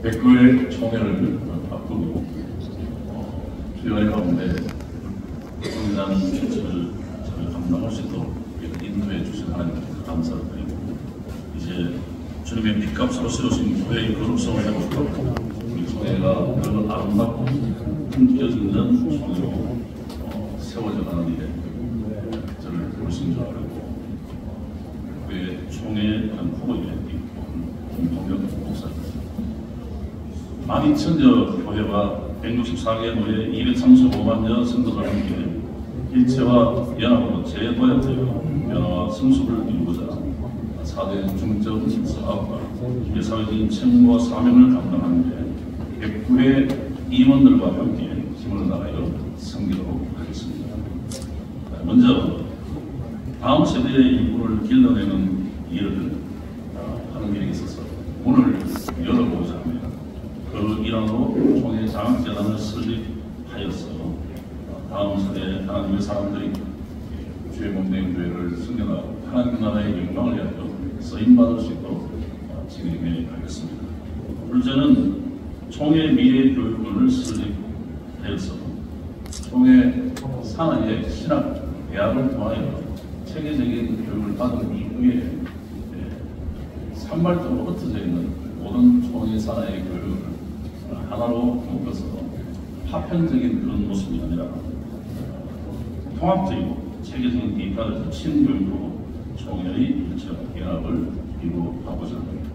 백교회 총회를 앞두고 주요회 가운데 성장 조치를 잘 감당할 수 있도록 인도해 주신 하나님께 감사를 드리고, 이제 주님의 빛값으로 세우신 교회의 거룩성을 회복하고 우리 교회가 그 아름답고 품격 있는 총회로 세워져 가는 일에 저를 부르신 줄 알고, 교회 총회의 후보에 김동혁 목사입니다. 12,000여 교회와 164개 노예 235만여 성도들 함께 일체와 연합으로 재도약되어 변화와 성숙을 이루고자 4대 중적 사업과 사회적인 책무와 사명을 감당하는 데 백구의 임원들과 함께 힘을 다하여 섬기도록 하겠습니다. 먼저 다음 세대의 인구를 길러내는 일을 하는 일에 있어서 문을 열어보고자 합니다. 그 일환으로 총회 장학재단을 설립하여서 다음 세대 하나님의 사람들이 주의 몸된 교회를 승려하고 하나님 나라의 영광을 위하여 쓰임받을 수 있도록 진행해 가겠습니다. 둘째는 총회 미래 교육원을 설립하여서 총회 산하의 신학 대학을 통하여 체계적인 교육을 받은 이후에 산발적으로 흩어져 있는 모든 총회 산하의 교육을 하나로 묶어서 파편적인 그런 모습이 아니라 통합적이고 체계적인 기반을 거친 교육으로 총회의 일체와 연합을 이루어가고자 합니다.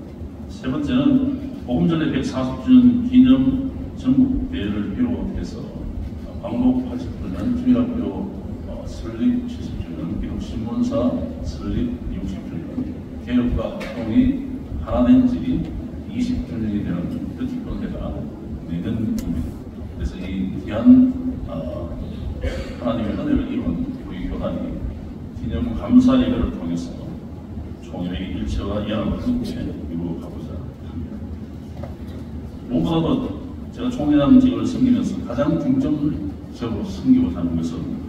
세 번째는 복음전례 140주년 기념 전국대회를 비롯해서 광복 80주년 주일학교 설립 70주년, 기록신문사 설립 60주년, 개혁과 통이 하나된 질이 20주년이 되는 뜻깊은 해가 내년입니다. 그래서 이 귀한 하나님의 은혜를 이룬 우리 교단이 기념 감사 예배를 통해서 총회의 일체와 연합을 함께 이루어가고자 합니다. 무엇보다도 제가 총회장직을 섬기면서 가장 중점적으로 섬기고자 하는 것은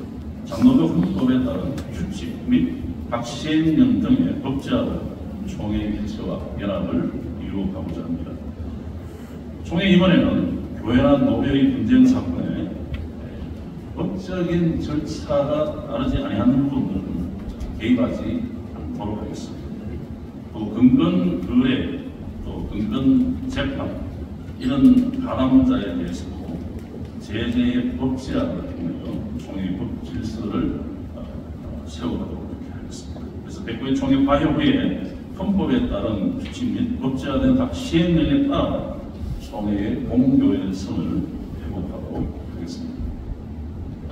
장로교 헌법에 따른 규칙 및 각 시행령 등의 법제화로 총회의 일체와 연합을 이루어가고자 합니다. 총회 이번에는 교회나 노회의 분쟁 사건에 법적인 절차가 따르지 아니하는 부분들은 개입하지 않도록 하겠습니다. 또 근건 의뢰, 또 근건 재판 이런 가담자에 대해서도 제재의 법제화를 통하여 총회 법 질서를 세우도록 하겠습니다. 그래서 백구의 총회 파회 후에 헌법에 따른 규칙 및 법제화된 각 시행령에 따라 총회의 공교의 성을 회복하도록 하겠습니다.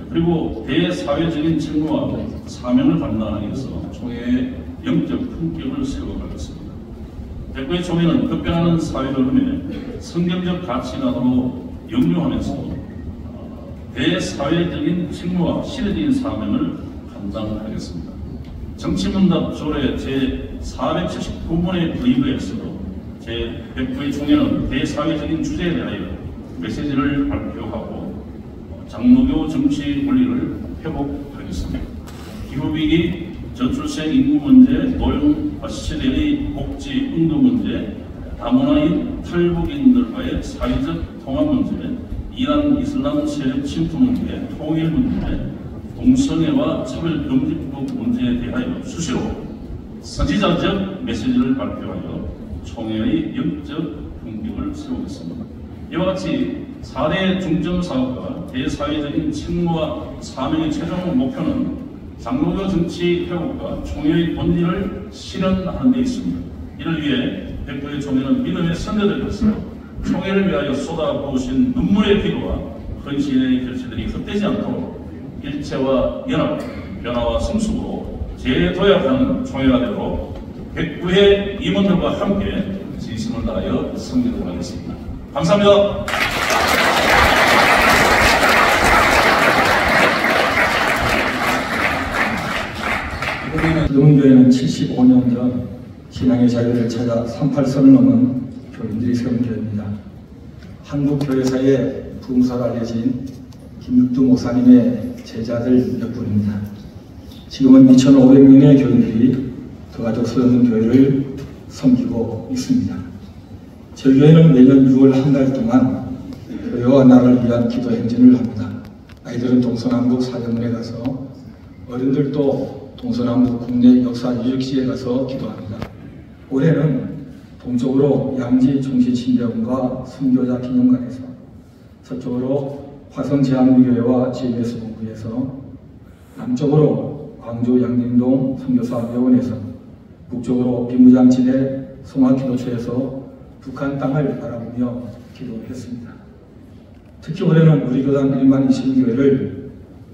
그리고 대사회적인 책무와 사명을 감당하기 위해서 총회의 영적 품격을 세워가겠습니다. 백구의 총회는 급변하는 사회 흐름에 성경적 가치관으로 역류하면서 대사회적인 책무와 시대적인 사명을 감당하겠습니다. 정치문답 조례 제479번의 의거에서도 제109의 총회는 대사회적인 주제에 대하여 메시지를 발표하고 장로교 정치 권리를 회복하겠습니다. 기후위기, 저출생 인구 문제, 노령화 시대의 복지 응도 문제, 다문화인 탈북인들과의 사회적 통합 문제, 이란 이슬람 세력 침투 문제, 통일 문제, 동성애와 차별금지법 문제에 대하여 수시로 선지자적 메시지를 발표하여 총회의 영적 품격을 세우겠습니다. 이와 같이 4대 중점사업과 대사회적인 책무와 사명의 최종 목표는 장로교 정치 회복과 총회의 본질을 실현하는 데 있습니다. 이를 위해 백구의 총회는 믿음의 선대들로서 총회를 위하여 쏟아부으신 눈물의 기도와 헌신의 결실들이 헛되지 않도록 일체와 연합, 변화와 성숙으로 재도약하는 총회가 되도록 백구의 임원들과 함께 진심을 다하여 섬기도록 하겠습니다. 감사합니다. 이번에는 영흥교회는 75년 전 신앙의 자유를 찾아 38선을 넘은 교인들이 세운 교회입니다. 한국교회사의 부흥사로 알려진 김육두 목사님의 제자들 몇 분입니다. 지금은 2,500명의 교인들이 그 가족 소형 교회를 섬기고 있습니다. 저희 교회는 매년 6월 한 달 동안 교회와 나라를 위한 기도 행진을 합니다. 아이들은 동서남북 사정문에 가서, 어른들도 동서남북 국내 역사 유적지에 가서 기도합니다. 올해는 동쪽으로 양지 종시침대원과 순교자 기념관에서, 서쪽으로 화성제한교회와 GMS 본부에서, 남쪽으로 광주 양림동 선교사 묘원에서, 북쪽으로 비무장지대 송화기도처에서 북한 땅을 바라보며 기도했습니다. 특히 올해는 우리 교단 1만 20교회를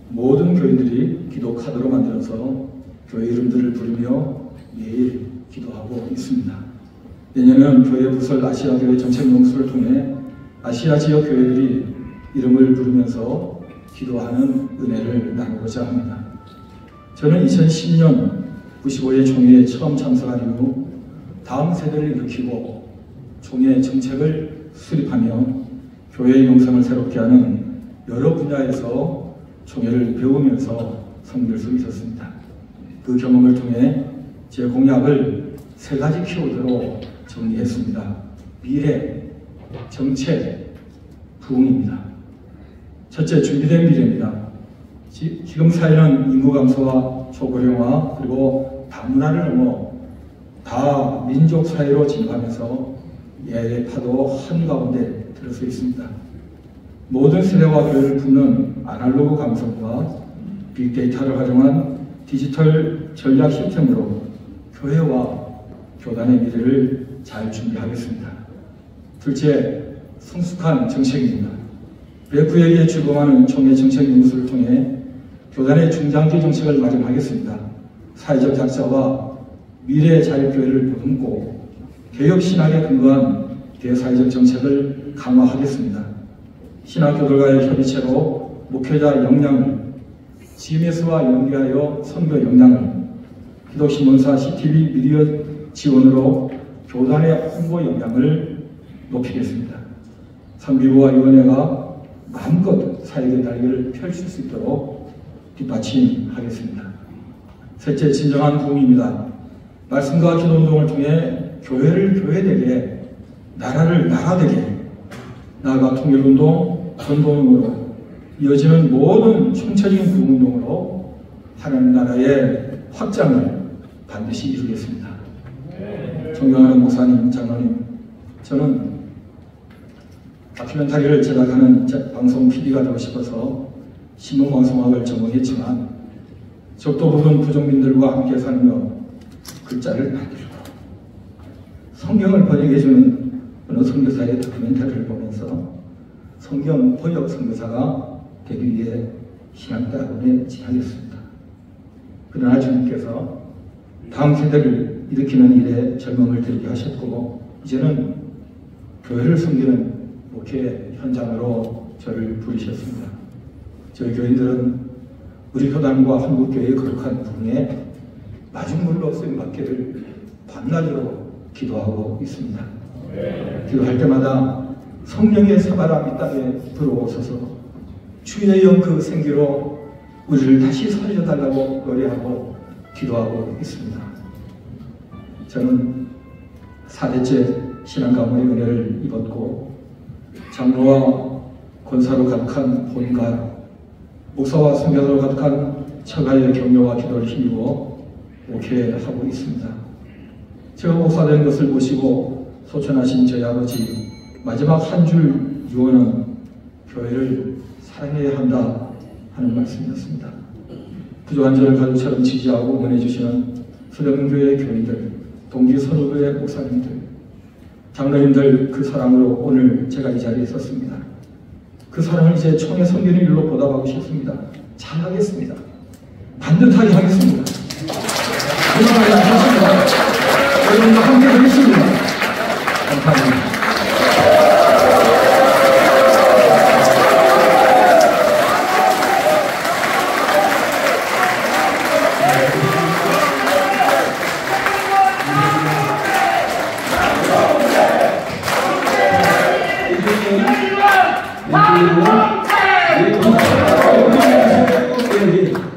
모든 교인들이 기도 카드로 만들어서 교회 이름들을 부르며 매일 기도하고 있습니다. 내년에는 교회 부설 아시아교회 정책 용수를 통해 아시아 지역 교회들이 이름을 부르면서 기도하는 은혜를 나누고자 합니다. 저는 2010년 95회 총회에 처음 참석한 이후 다음 세대를 일으키고 총회 정책을 수립하며 교회의 영성을 새롭게 하는 여러 분야에서 총회를 배우면서 섬길 수 있었습니다. 그 경험을 통해 제 공약을 3가지 키워드로 정리했습니다. 미래, 정책, 부흥입니다. 첫째, 준비된 미래입니다. 지금 사회는 인구 감소와 초고령화 그리고 다문화를 넘어 다민족 사회로 진입하면서 예의 파도 한가운데 들어서 있습니다. 모든 세대와 교회를 품는 아날로그 감성과 빅데이터를 활용한 디지털 전략 시스템으로 교회와 교단의 미래를 잘 준비하겠습니다. 둘째, 성숙한 정책입니다. 배구에게 출범하는 총회 정책연구소를 통해 교단의 중장기 정책을 마련하겠습니다. 사회적 약자와 미래 자립교회를 보듬고 개혁 신학에 근거한 대사회적 정책을 강화하겠습니다. 신학교들과의 협의체로 목회자 역량을, GMS와 연계하여 선교 역량을, 기독신문사 CTV 미디어 지원으로 교단의 홍보 역량을 높이겠습니다. 선교부와 위원회가 마음껏 사역의 날개를 펼칠 수 있도록 뒷받침하겠습니다. 셋째, 진정한 부흥입니다. 말씀과 기도운동을 통해 교회를 교회되게, 나라를 나라되게, 나아가 통일운동, 전도운동으로 이어지는 모든 총체적인 부흥운동으로 하나님 나라의 확장을 반드시 이루겠습니다. 존경하는 목사님, 장로님, 저는 다큐멘터리를 제작하는 방송 PD가 되고 싶어서 신문방송학을 전공했지만 적도 부분 부족민들과 함께 살며 글자를 만들고 성경을 번역해주는 어느 선교사의 다큐멘터리를 보면서 성경 번역 선교사가 되기 위해 신학대학원에 진학했습니다. 그러나 주님께서 다음 세대를 일으키는 일에 젊음을 들이게 하셨고 이제는 교회를 섬기는 목회 현장으로 저를 부르셨습니다. 저희 교인들은 우리 교단과 한국교회의 거룩한 부흥에 마중물로 쓰임받기를 밤낮으로 기도하고 있습니다. 기도할 때마다 성령의 사바람 이 땅에 들어오셔서 주의 영 그 생기로 우리를 다시 살려달라고 노래하고 기도하고 있습니다. 저는 4대째 신앙 가문의 은혜를 입었고 장로와 권사로 가득한 본가, 목사와 선교사로 가득한 처가의 격려와 기도를 힘입어 목회하고 있습니다. 제가 목사된 것을 보시고 소천하신 저희 아버지 마지막 한 줄 유언은 교회를 사랑해야 한다 하는 말씀이었습니다. 부족한 저를 가족처럼 지지하고 응원해주시는 서령교회 교인들, 동기 선후교회 목사님들, 장로님들 그 사랑으로 오늘 제가 이 자리에 섰습니다. 그 사랑을 이제 총회 섬기는 일로 보답하고 싶습니다. 잘하겠습니다. 반듯하게 하겠습니다. 그만하지 않겠습니다. 여러분과 함께 하겠습니다. 감사합니다.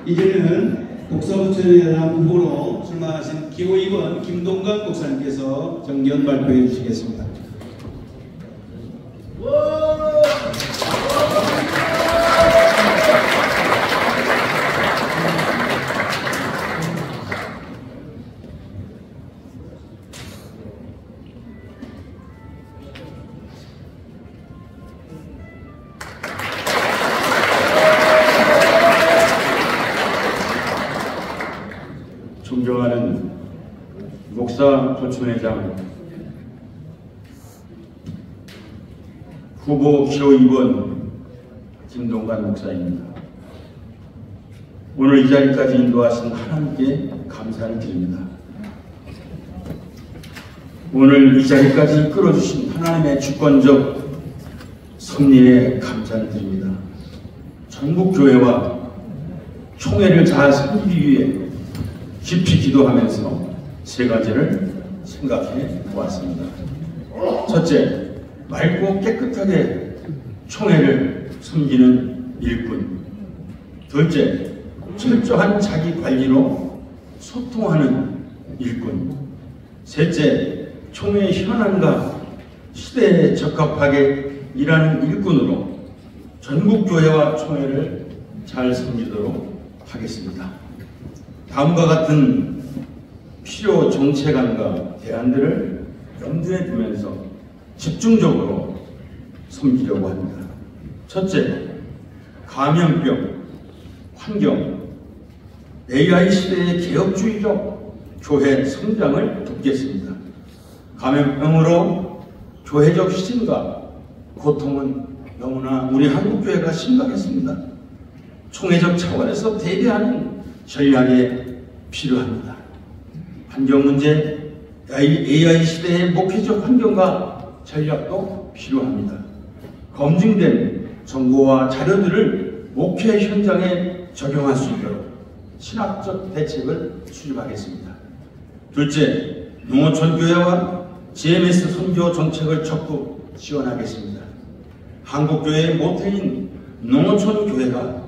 이제는 복서부천에 대한 후보로 출마하신 기호 2번 김동관 목사님께서 정견 발표해 주시겠습니다. 존경하는 목사 조춘회장, 후보 기호 2번 김동관 목사입니다. 오늘 이 자리까지 인도하신 하나님께 감사를 드립니다. 오늘 이 자리까지 이끌어주신 하나님의 주권적 섭리에 감사를 드립니다. 전국교회와 총회를 잘 섬기기 위해 깊이 기도하면서 세 가지를 생각해 보았습니다. 첫째, 맑고 깨끗하게 총회를 섬기는 일꾼. 둘째, 철저한 자기 관리로 소통하는 일꾼. 셋째, 총회의 현안과 시대에 적합하게 일하는 일꾼으로 전국교회와 총회를 잘 섬기도록 하겠습니다. 다음과 같은 필요 정책안과 대안들을 염두에 두면서 집중적으로 섬기려고 합니다. 첫째, 감염병, 환경, AI 시대의 개혁주의적 교회 성장을 돕겠습니다. 감염병으로 교회적 희생과 고통은 너무나 우리 한국교회가 심각했습니다. 총회적 차원에서 대비하는 전략이 필요합니다. 환경 문제, AI 시대의 목회적 환경과 전략도 필요합니다. 검증된 정보와 자료들을 목회 현장에 적용할 수 있도록 신학적 대책을 수립하겠습니다. 둘째, 농어촌 교회와 GMS 선교 정책을 적극 지원하겠습니다. 한국교회의 모태인 농어촌 교회가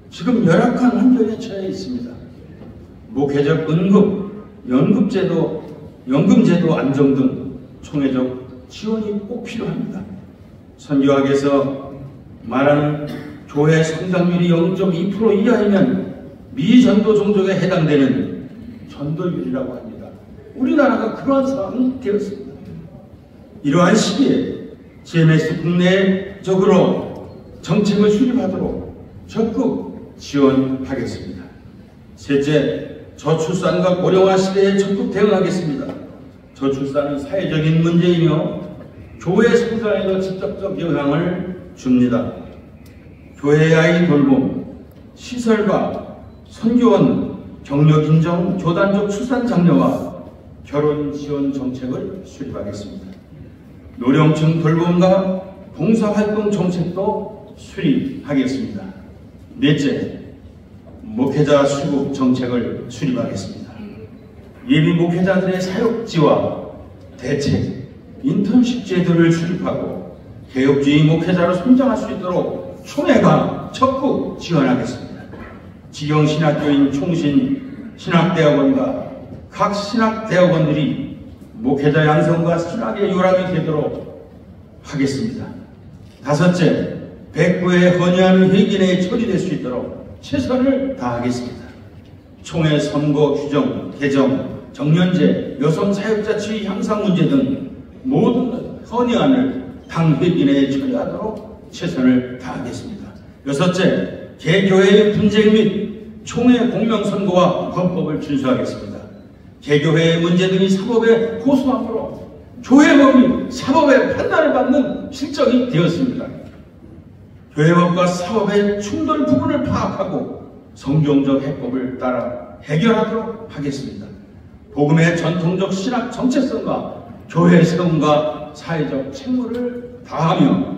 지금 열악한 환경에 처해 있습니다. 목회적 연금제도 안정 등 총회적 지원이 꼭 필요합니다. 선교학에서 말하는 교회 성장률이 0.2% 이하이면 미전도 종족에 해당되는 전도율이라고 합니다. 우리나라가 그러한 상황이 되었습니다. 이러한 시기에 GMS 국내적으로 정책을 수립하도록 적극 지원하겠습니다. 셋째, 저출산과 고령화 시대에 적극 대응하겠습니다. 저출산은 사회적인 문제이며 교회 성장에도 직접적 영향을 줍니다. 교회 아이 돌봄, 시설과 선교원 경력 인정 교단적 출산 장려와 결혼 지원 정책을 수립하겠습니다. 노령층 돌봄과 봉사활동 정책도 수립하겠습니다. 넷째, 목회자 수급 정책을 수립하겠습니다. 예비 목회자들의 사역지와 대책, 인턴십 제도를 수립하고 개혁주의 목회자로 성장할 수 있도록 총회가 적극 지원하겠습니다. 지경신학교인 총신 신학대학원과 각 신학대학원들이 목회자 양성과 신학의 요람이 되도록 하겠습니다. 다섯째, 백부의 헌의하는 회gin에 처리될 수 있도록 최선을 다하겠습니다. 총회 선거 규정, 개정, 정년제, 여성 사역자 지위 향상 문제 등 모든 헌의안을 당 회gin에 처리하도록 최선을 다하겠습니다. 여섯째, 개교회의 분쟁 및 총회 공명선거와 헌법을 준수하겠습니다. 개교회의 문제 등이 사법에 고소함으로 교회법이 사법의 판단을 받는 실정이 되었습니다. 교회법과 사법의 충돌 부분을 파악하고 성경적 해법을 따라 해결하도록 하겠습니다. 복음의 전통적 신학 정체성과 교회 세움과 사회적 책무를 다하며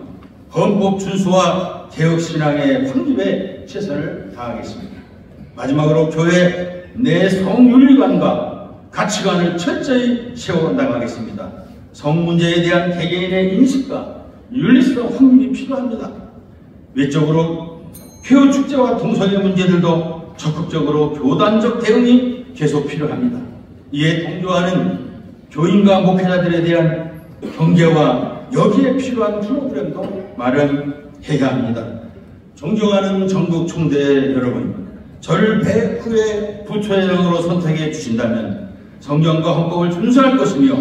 헌법 준수와 개혁신앙의 확립에 최선을 다하겠습니다. 마지막으로 교회 내 성윤리관과 가치관을 철저히 세워나가겠습니다. 성문제에 대한 개개인의 인식과 윤리성 확립이 필요합니다. 외적으로 폐허축제와 동성애 문제들도 적극적으로 교단적 대응이 계속 필요합니다. 이에 동조하는 교인과 목회자들에 대한 경계와 여기에 필요한 프로그램도 마련해야 합니다. 존경하는 전국 총대 여러분, 저를 배후의 부처회장으로 선택해 주신다면 성경과 헌법을 준수할 것이며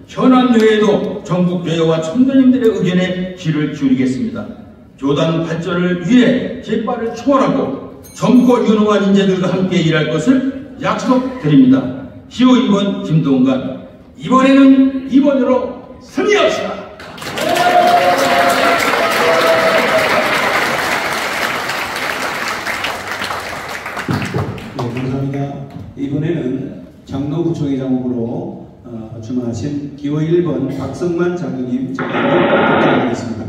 현안 외에도 전국교회와 청도님들의 의견에 귀를 기울이겠습니다. 교단 발전을 위해 깃발을 초월하고 젊고 유능한 인재들과 함께 일할 것을 약속드립니다. 기호 1번 김동관, 이번에는 2번으로 승리합시다. 네, 감사합니다. 이번에는 장로구청회장 후보로 출마하신 기호 1번 박성만 장로님 전화를 부탁드리겠습니다.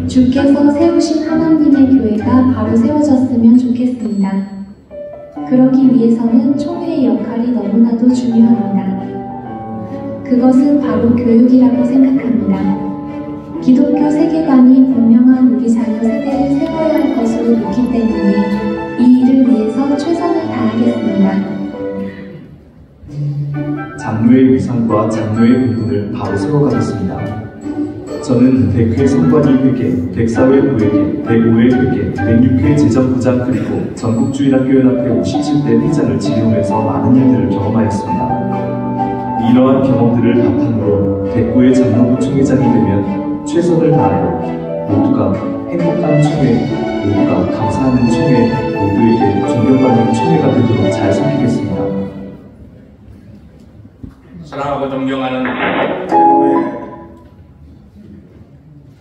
주께서 세우신 하나님의 교회가 바로 세워졌으면 좋겠습니다. 그러기 위해서는 총회의 역할이 너무나도 중요합니다. 그것은 바로 교육이라고 생각합니다. 기독교 세계관이 분명한 우리 자녀 세대를 세워야 할 것으로 믿기 때문에 이 일을 위해서 최선을 다하겠습니다. 장로의 위상과 장로의 분분을 바로 세워가겠습니다. 저는 100회 선관위 회계, 104회 부회계, 105회 회계, 106회 재정부장 그리고 전국주일학교연합회 57대 회장을 지내오면서 많은 일들을 경험하였습니다. 이러한 경험들을 바탕으로 109회 장로부 총회장이 되면 최선을 다하여 모두가 행복한 총회, 모두가 감사하는 총회, 모두에게 존경받는 총회가 되도록 잘 섬기겠습니다. 사랑하고 존경하는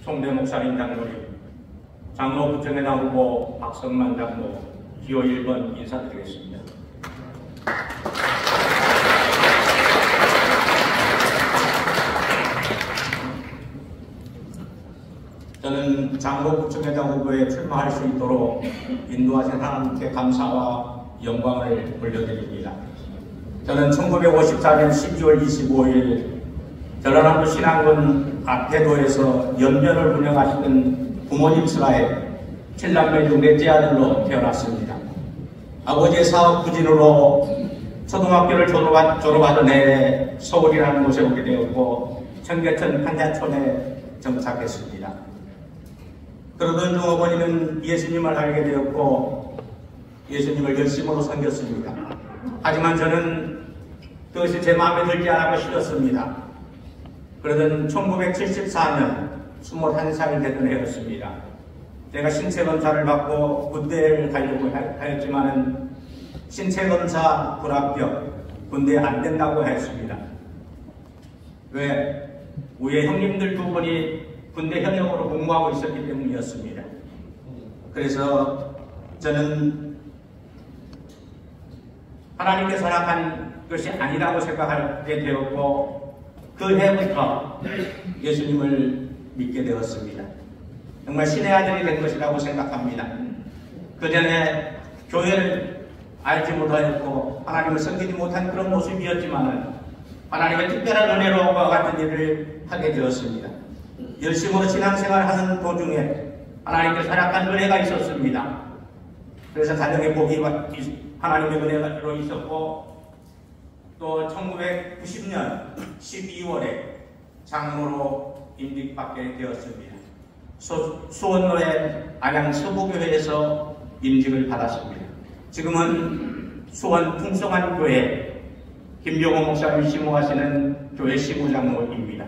총대 목사님 장로님, 장로부총회장 후보 박성만 장로, 기호 1번 인사드리겠습니다. 저는 장로부총회장 후보에 출마할 수 있도록 인도하신 하나님께 감사와 영광을 돌려드립니다. 저는 1954년 12월 25일 전라남도 신안군 압태도에서 연변을 운영하시던 부모님 슬하에 7남매 중 넷째 아들로 태어났습니다. 아버지의 사업 부진으로 초등학교를 졸업하던 해에 서울이라는 곳에 오게 되었고 청계천 한자촌에 정착했습니다. 그러던 중 어머니는 예수님을 알게 되었고 예수님을 열심으로 섬겼습니다. 하지만 저는 그것이 제 마음에 들지 않았고 싫었습니다. 그러던 1974년 21살 되던 해였습니다. 제가 신체검사를 받고 군대를 가려고 하였지만은 신체검사 불합격, 군대에 안 된다고 하였습니다. 왜? 우리 형님들 두 분이 군대 현역으로 복무하고 있었기 때문이었습니다. 그래서 저는 하나님께서 허락한 것이 아니라고 생각하게 되었고 그 해부터 예수님을 믿게 되었습니다. 정말 신의 아들이 된 것이라고 생각합니다. 그 전에 교회를 알지 못하였고 하나님을 섬기지 못한 그런 모습이었지만 하나님의 특별한 은혜로 와 같은 일을 하게 되었습니다. 열심으로 신앙생활하는 도중에 하나님께서 허락한 은혜가 있었습니다. 그래서 가정의 복이 하나님의 은혜로 있었고 또 1990년 12월에 장로로 임직받게 되었습니다. 수원로의 안양 서부교회에서 임직을 받았습니다. 지금은 수원 풍성한 교회 김종호 목사님이 심호하시는 교회 시무장로입니다.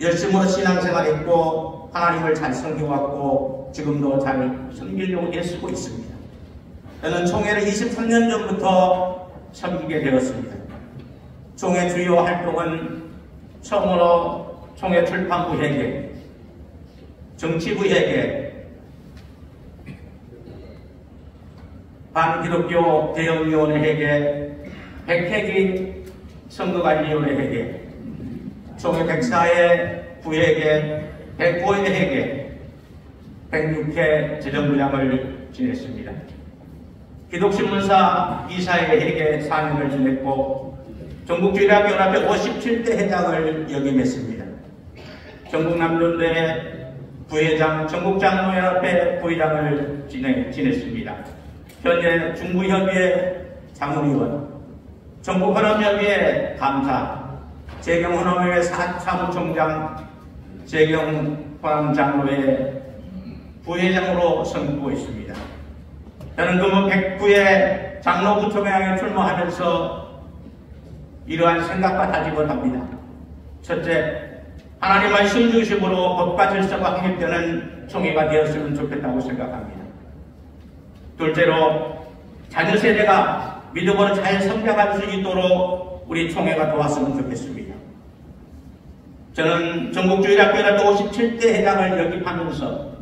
열심으로 신앙생활했고 하나님을 잘 섬겨왔고 지금도 잘 섬기려고 애쓰고 있습니다. 저는 총회를 23년 전부터 섬기게 되었습니다. 총회 주요 활동은 처음으로 총회 출판부 회계, 정치부 회계, 반기독교 대응위원회 회계, 백회기 선거관리위원회 회계, 총회 104회 부회계, 105회 회계, 106회 재정부장을 지냈습니다. 기독신문사 이사회 회계 4년을 지냈고 전국주일학교연합회 57대 회장을 역임했습니다. 전국남존대 부회장, 전국장로연합회 부회장을 지냈습니다. 현재 중부협의회 자문위원, 전국헌업협의회 감사, 재경헌업회회 사무총장, 재경헌장로회 부회장으로 선보고 있습니다. 저는 금호 109회 장로부총회에 출마하면서 이러한 생각과 다짐을 합니다. 첫째, 하나님 말씀 중심으로 법과 질서가 확립되는 총회가 되었으면 좋겠다고 생각합니다. 둘째로, 자녀 세대가 믿음으로 잘 성장할 수 있도록 우리 총회가 도왔으면 좋겠습니다. 저는 전국주일학교가 57대 회장을 역임하면서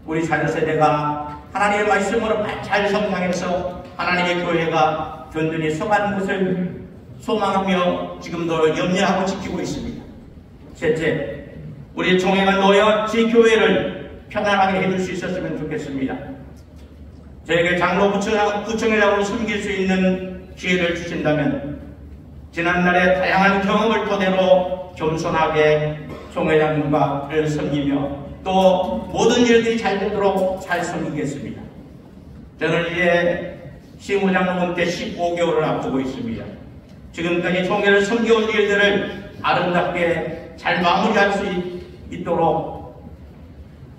우리 자녀 세대가 하나님의 말씀으로 잘 성장해서 하나님의 교회가 든든히 서가는 것을 소망하며 지금도 염려하고 지키고 있습니다. 셋째, 우리 총회가 노여지 교회를 편안하게 해줄 수 있었으면 좋겠습니다. 저에게 장로부총회장으로 섬길 수 있는 기회를 주신다면 지난날의 다양한 경험을 토대로 겸손하게 총회장님과 섬기며 또 모든 일들이 잘 되도록 잘 섬기겠습니다. 저는 이제 시무장로분께 15개월을 앞두고 있습니다. 지금까지 총회를 섬겨온 일들을 아름답게 잘 마무리할 수 있도록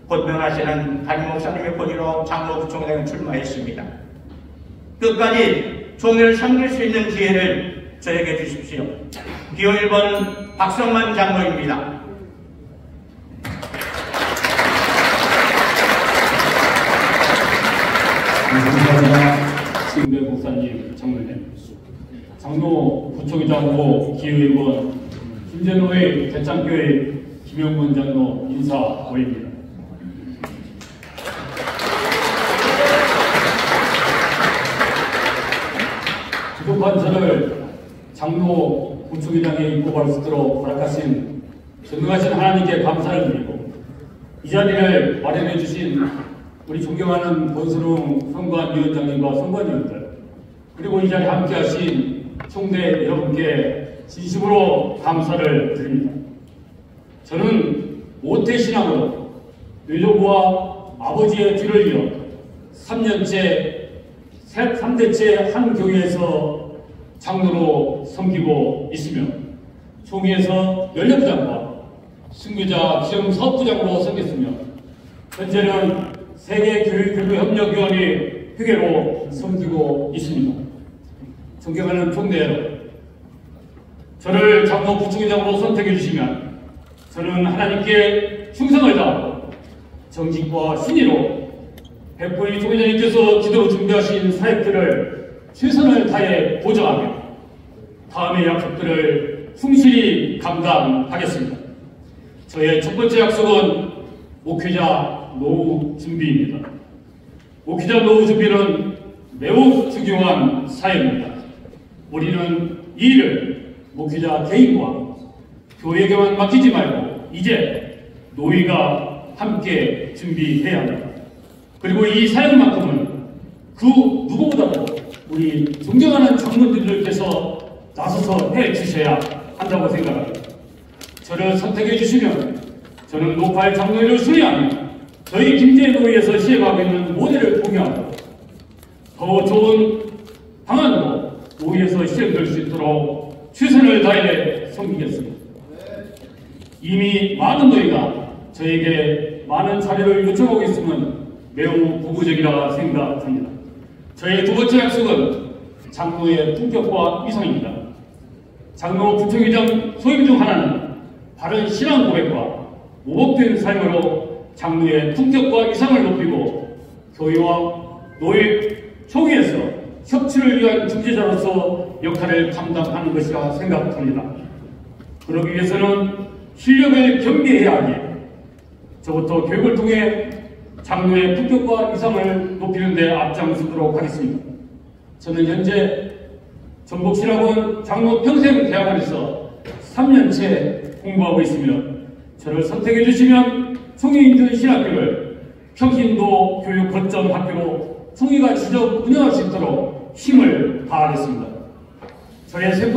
권면하시는 담임 목사님의 권위로 장로부총회장에 출마했습니다. 끝까지 총회를 섬길 수 있는 기회를 저에게 주십시오. 기호 1번 박성만 장로입니다. 감사합니다. 지금의 목사님, 장로님, 장로 부총회장 후보 기의원 김재노의 대창교회 김영문 장로 인사 보입니다. 부족한 저를 장로 부총회장에 뽑을 수 있도록 허락하신 전능하신 하나님께 감사를 드리고 이 자리를 마련해 주신 우리 존경하는 권순웅 선관위원장님과 선관위원들 그리고 이 자리에 함께하신 총대 여러분께 진심으로 감사를 드립니다. 저는 모태신앙으로 외조부와 아버지의 뒤를 이어 3대째 한 교회에서 장로로 섬기고 있으며 총회에서 연례부장과 순교자 기념사업부장으로 섬겼으며 현재는 세계교육협력위원회 회계로 섬기고 있습니다. 존경하는 총대 여러분, 저를 장로 부총회장으로 선택해 주시면 저는 하나님께 충성을 다하고 정직과 신의로 백분위 총회장님께서 기도로 준비하신 사역들을 최선을 다해 보좌하며 다음의 약속들을 충실히 감당하겠습니다. 저의 첫 번째 약속은 목회자 노후 준비입니다. 목회자 노후 준비는 매우 중요한 사역입니다. 우리는 이 일을 목회자 개인과 교회에게만 맡기지 말고 이제 노회가 함께 준비해야 합니다. 그리고 이 사역만큼은 그 누구보다도 우리 존경하는 장로님들께서 나서서 해주셔야 한다고 생각합니다. 저를 선택해 주시면 저는 노파의 장로회를 수리하며 저희 김제노회에서 시행하고 있는 모델을 공유하고 더 좋은 방안으로 노회에서 시행될 수 있도록 최선을 다해 섬기겠습니다. 이미 많은 노회가 저에게 많은 자료를 요청하고 있으면 매우 부구적이라 생각합니다. 저의 두 번째 약속은 장로의 품격과 위상입니다. 장로 부총회장 소임 중 하나는 바른 신앙 고백과 모범된 삶으로 장로의 품격과 위상을 높이고 교회와 노회 총회에서 협치를 위한 중재자로서 역할을 감당하는 것이라 생각합니다. 그러기 위해서는 실력을 겸비해야 하기에 저부터 교육을 통해 장로의 품격과 위상을 높이는 데 앞장서도록 하겠습니다. 저는 현재 전북신학원 장로 평생대학원에서 3년째 공부하고 있으며 저를 선택해 주시면 총회 인근 신학교를 평신도 교육 거점 학교로 총회가 지적 운영할 수 있도록 힘을 다하겠습니다. 저의 세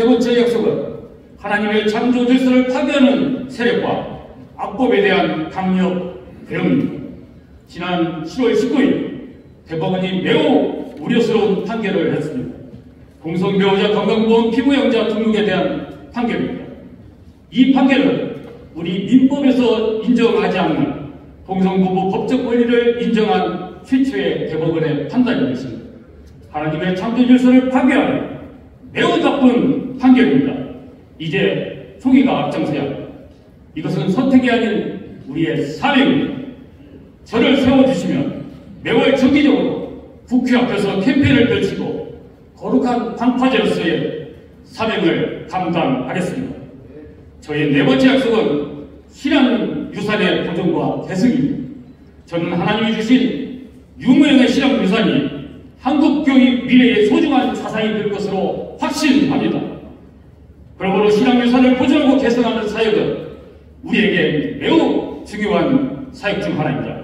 번째 약속은 하나님의 창조 질서를 파괴하는 세력과 악법에 대한 강력 대응입니다. 지난 10월 19일 대법원이 매우 우려스러운 판결을 했습니다. 공성배우자 건강보험 피부양자 등록에 대한 판결입니다. 이 판결은 우리 민법에서 인정하지 않는 동성부부 법적 권리를 인정한 최초의 대법원의 판단이었습니다. 하나님의 창조 질서를 파괴하는 매우 나쁜 판결입니다. 이제 총회가 앞장서야 합니다. 이것은 선택이 아닌 우리의 사명입니다. 저를 세워주시면 매월 정기적으로 국회 앞에서 캠페인을 펼치고 거룩한 방파제로서의 사명을 감당하겠습니다. 저의 네 번째 약속은 신앙유산의 보존과 계승입니다. 저는 하나님이 주신 유무형의 신앙유산이 한국교회 미래의 소중한 자산이 될 것으로 확신합니다. 그러므로 신앙유산을 보존하고 개선하는 사역은 우리에게 매우 중요한 사역 중 하나입니다.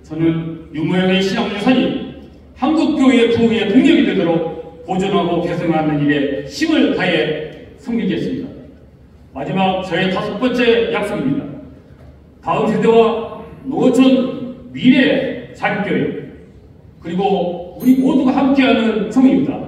저는 유무형의 신앙유산이 한국교회의 부흥의 동력이 되도록 보존하고 개선하는 일에 힘을 다해 섬기겠습니다. 마지막 저의 5번째 약속입니다. 다음 세대와 노전 미래 자립교회 그리고 우리 모두가 함께하는 총회입니다.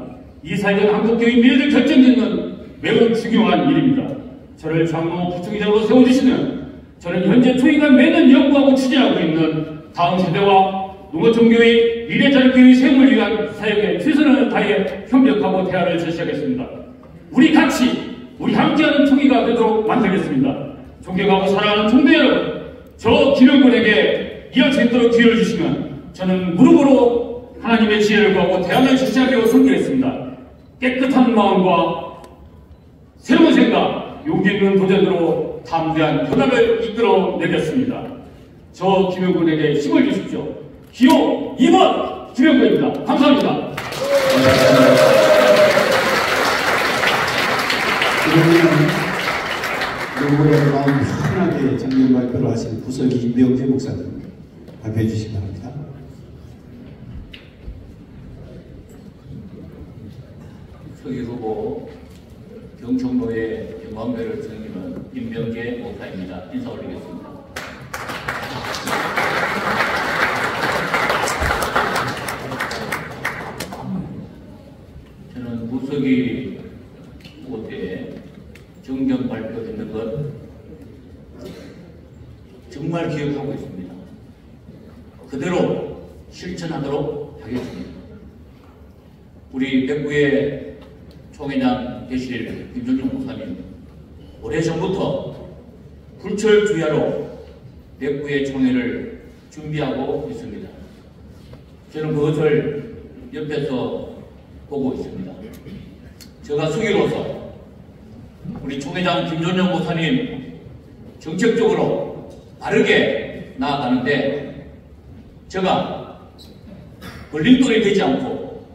이 사역은 한국교회 미래를 결정짓는 매우 중요한 일입니다. 저를 장로 부총회장으로 세워주시면 저는 현재 총회가 매년 연구하고 추진하고 있는 다음 세대와 농어촌교회 미래자립교회 세움을 위한 사역에 최선을 다해 협력하고 대화를 제시하겠습니다. 우리 같이 우리 함께하는 총회가 되도록 만들겠습니다. 존경하고 사랑하는 총대 여러분, 저 김영군에게 이어 제도록 기회를 주시면 저는 무릎으로 하나님의 지혜를 구하고 대안을 제시하기로 선교했습니다. 깨끗한 마음과 새로운 생각, 용기 있는 도전으로 담대한 변화를 이끌어내겠습니다. 저 김영군에게 힘을 주십시오. 기호 2번 김영군입니다. 감사합니다. 이번에는 마음 편하게 정면 발표를 하신 부석이 임병재 목사님 발표해 주시기 바랍니다. 서기 후보 경청로의 경관배를 섬기는 임병재 목사입니다. 인사 올리겠습니다. 저는 부석이 후보 때 정견 발표했는 것 정말 기억하고 있습니다. 그대로 실천하도록 하겠습니다. 우리 백구의 총회장 되실 김준중 목사님, 오래전부터 불철주야로 백구의 총회를 준비하고 있습니다. 저는 그것을 옆에서 보고 있습니다. 제가 수기로서 우리 총회장 김준영 목사님 정책적으로 바르게 나아가는데 제가 걸림돌이 되지 않고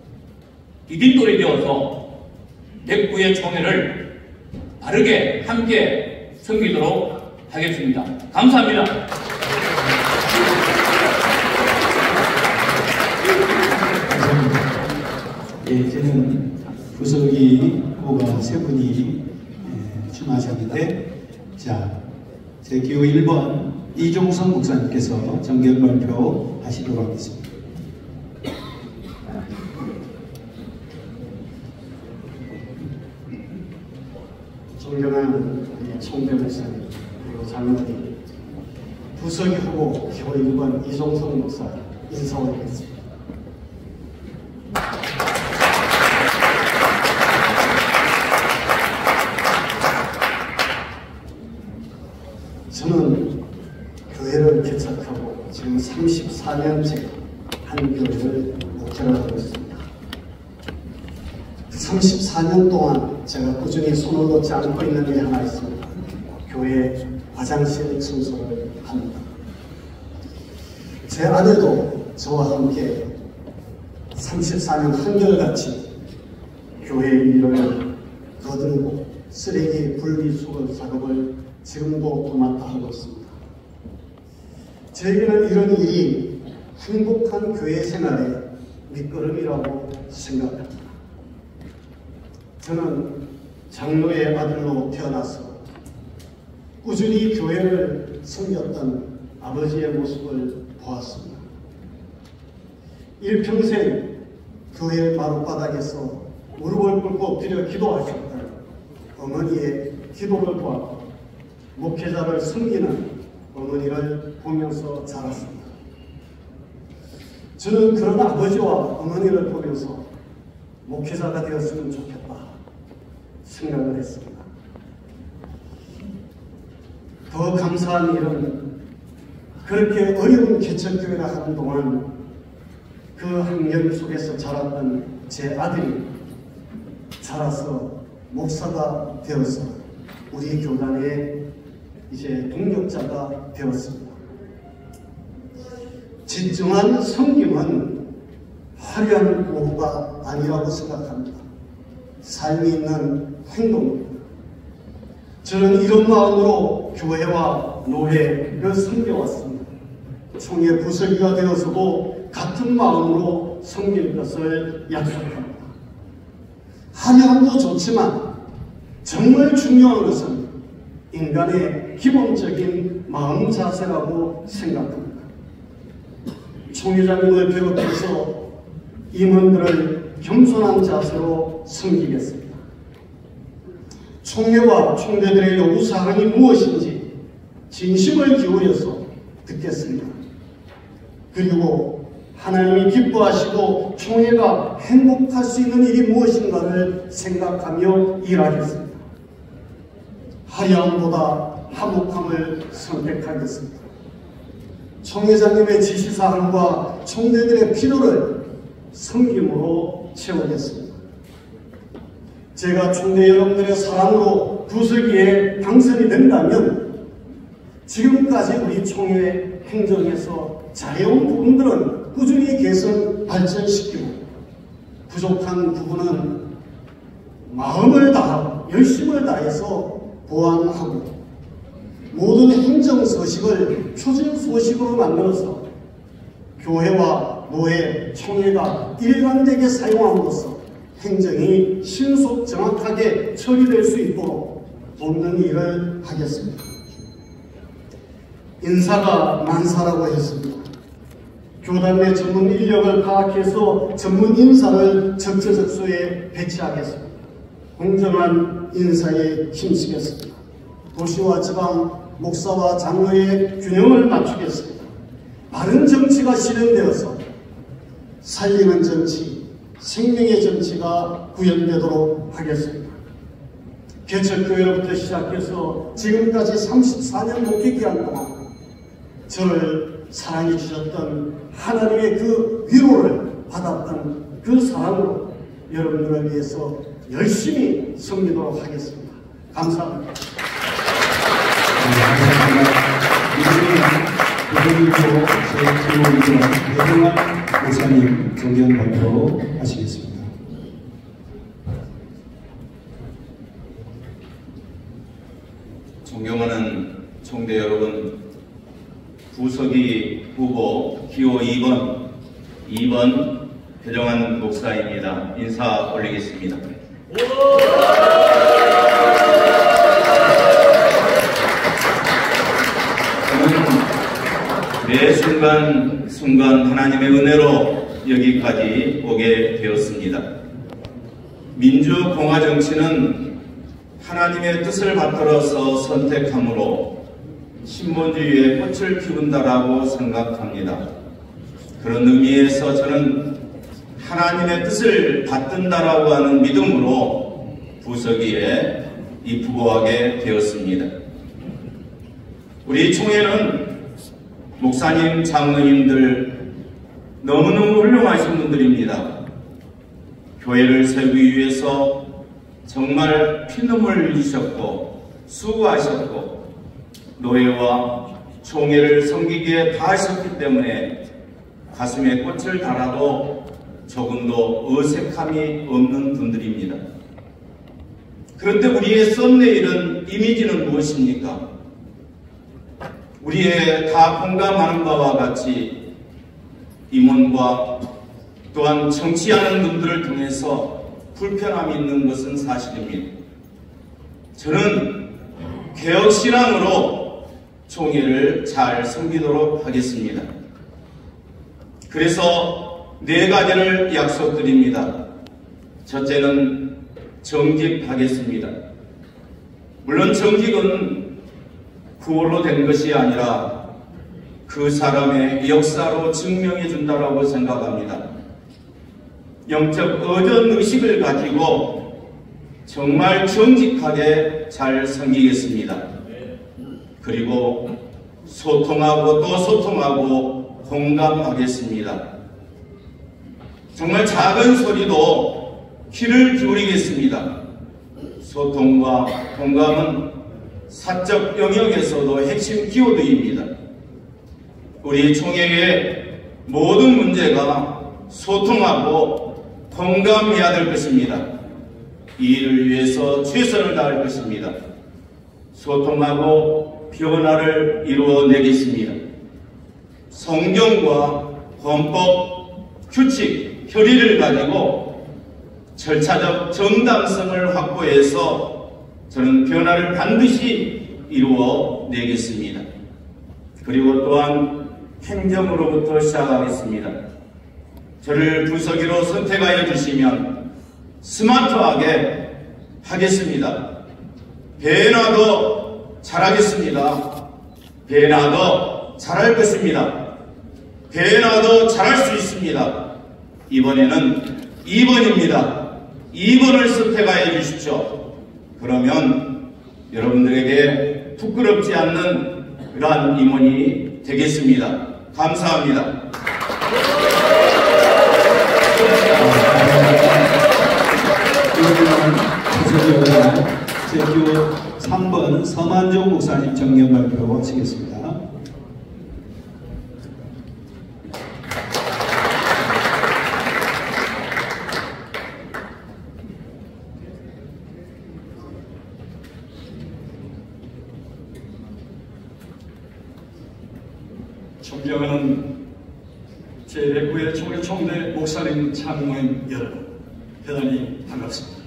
디딤돌이 되어서 백구의 총회를 바르게 함께 섬기도록 하겠습니다. 감사합니다. 예, 이제는 부석이 후보가 3분이 출마하셨는데, 자, 제 기호 1번 이종성 목사님께서 정견 발표 하시도록 하겠습니다. 존경하는 총대 목사님 그리고 장로님, 부석이 후보 기호 1번 이종성 목사 인사 올리겠습니다. 저는 교회를 개척하고 지금 34년째 한 교회를 목회를 하고 있습니다. 34년 동안 제가 꾸준히 손을 놓지 않고 있는 일이 하나 있습니다. 교회 화장실 청소를 합니다. 제 아내도 저와 함께 34년 한결같이 교회 일을 거들고 쓰레기 분리수거 작업을 지금도 도맡아 하고 있습니다. 저에게는 이런 일이 행복한 교회 생활의 밑거름이라고 생각합니다. 저는 장로의 아들로 태어나서 꾸준히 교회를 섬겼던 아버지의 모습을 보았습니다. 일평생 교회 마룻바닥에서 무릎을 꿇고 엎드려 기도하셨던 어머니의 기도를 보았고 목회자를 섬기는 어머니를 보면서 자랐습니다. 저는 그런 아버지와 어머니를 보면서 목회자가 되었으면 좋겠다 생각을 했습니다. 더 감사한 일은 그렇게 어려운 개척교회를 하는 동안 그 환경 속에서 자랐던 제 아들이 자라서 목사가 되어서 우리 교단의 이제 동력자가 되었습니다. 진정한 섬김은 화려한 오후가 아니라고 생각합니다. 삶이 있는 행동입니다. 저는 이런 마음으로 교회와 노회를 섬겨왔습니다. 총회 부서기가 되어서도 같은 마음으로 섬길 것을 약속합니다. 화려함도 좋지만 정말 중요한 것은 인간의 기본적인 마음 자세라고 생각합니다. 총회장님을 비롯해서 임원들을 겸손한 자세로 섬기겠습니다. 총회와 총대들의 요구사항이 무엇인지 진심을 기울여서 듣겠습니다. 그리고 하나님이 기뻐하시고 총회가 행복할 수 있는 일이 무엇인가를 생각하며 일하겠습니다. 화려함보다 화목함을 선택하겠습니다. 총회장님의 지시사항과 총대들의 필요를 섬김으로 채우겠습니다. 제가 총대 여러분들의 사랑으로 부서기에 당선이 된다면 지금까지 우리 총회 행정에서 잘해온 부분들은 꾸준히 개선, 발전시키고 부족한 부분은 마음을 다하고 열심을 다해서 보완하고 모든 행정서식을 표준소식으로 만들어서 교회와 노회, 총회가 일관되게 사용함으로써 행정이 신속 정확하게 처리될 수 있도록 돕는 일을 하겠습니다. 인사가 만사라고 했습니다. 교단 내 전문 인력을 파악해서 전문 인사를 적재적소에 배치하겠습니다. 공정한 인사에 힘쓰겠습니다. 도시와 지방, 목사와 장로의 균형을 맞추겠습니다. 바른 정치가 실현되어서 살리는 정치, 생명의 정치가 구현되도록 하겠습니다. 개척교회로부터 시작해서 지금까지 34년 목회기간 동안 저를 사랑해 주셨던 하나님의 그 위로를 받았던 그 사랑으로 여러분들을 위해서 열심히 섬기도록 하겠습니다. 감사합니다. 감사합니다. 제 배동환 목사님 정견 발표하시겠습니다. 존경하는 총대 여러분, 부서기 후보 기호 2번 배정환 목사입니다. 인사 올리겠습니다. 저는 매 순간 하나님의 은혜로 여기까지 오게 되었습니다. 민주공화 정치는 하나님의 뜻을 받들어서 선택함으로 신본주의의 꽃을 피운다라고 생각합니다. 그런 의미에서 저는 하나님의 뜻을 받든다라고 하는 믿음으로 부서기에 입후보하게 되었습니다. 우리 총회는 목사님, 장로님들 너무너무 훌륭하신 분들입니다. 교회를 세우기 위해서 정말 피눈물 흘리셨고 수고하셨고 노예와 총회를 섬기기에 다하셨기 때문에 가슴에 꽃을 달아도 조금도 어색함이 없는 분들입니다. 그런데 우리의 썸네일은 이미지는 무엇입니까? 우리의 다 공감하는 바와 같이 임원과 또한 정치하는 분들을 통해서 불편함이 있는 것은 사실입니다. 저는 개혁신앙으로 총회를 잘 섬기도록 하겠습니다. 그래서 4가지를 약속드립니다. 첫째는 정직하겠습니다. 물론 정직은 구홀로 된 것이 아니라 그 사람의 역사로 증명해 준다라고 생각합니다. 영적 의존의식을 가지고 정말 정직하게 잘 섬기겠습니다. 그리고 소통하고 또 소통하고 공감하겠습니다. 정말 작은 소리도 귀를 기울이겠습니다. 소통과 공감은 사적 영역에서도 핵심 키워드입니다. 우리 총회의 모든 문제가 소통하고 공감해야 될 것입니다. 이 일을 위해서 최선을 다할 것입니다. 소통하고 변화를 이루어내겠습니다. 성경과 헌법, 규칙, 결의를 가지고 절차적 정당성을 확보해서 저는 변화를 반드시 이루어내겠습니다. 그리고 또한 행정으로부터 시작하겠습니다. 저를 부서기로 선택하여 주시면 스마트하게 하겠습니다. 배나 더 잘하겠습니다. 배나 더 잘할 것입니다. 배나 더 잘할 수 있습니다. 이번에는 2번입니다. 2번을 선택하여 주십시오. 그러면 여러분들에게 부끄럽지 않는 그러한 임원이 되겠습니다. 감사합니다. 제교 3번 서만종 목사님 정년 발표 하시겠습니다. 존경하는 제109회 총회 목사님 장로님 여러분, 대단히 반갑습니다.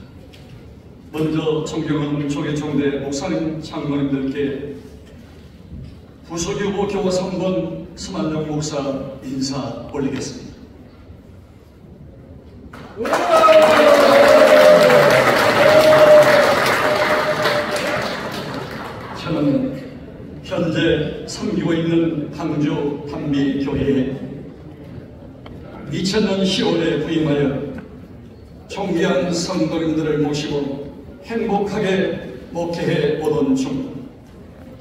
먼저 존경하는 총회 목사님 장로님들께 부속이 후보 교화 3번 서만종 목사 인사 올리겠습니다. 저는 현재 섬기고 있는 광주 단비교회에 2000년 10월에 부임하여 존귀한 성도님들을 모시고 행복하게 목회해 오던 중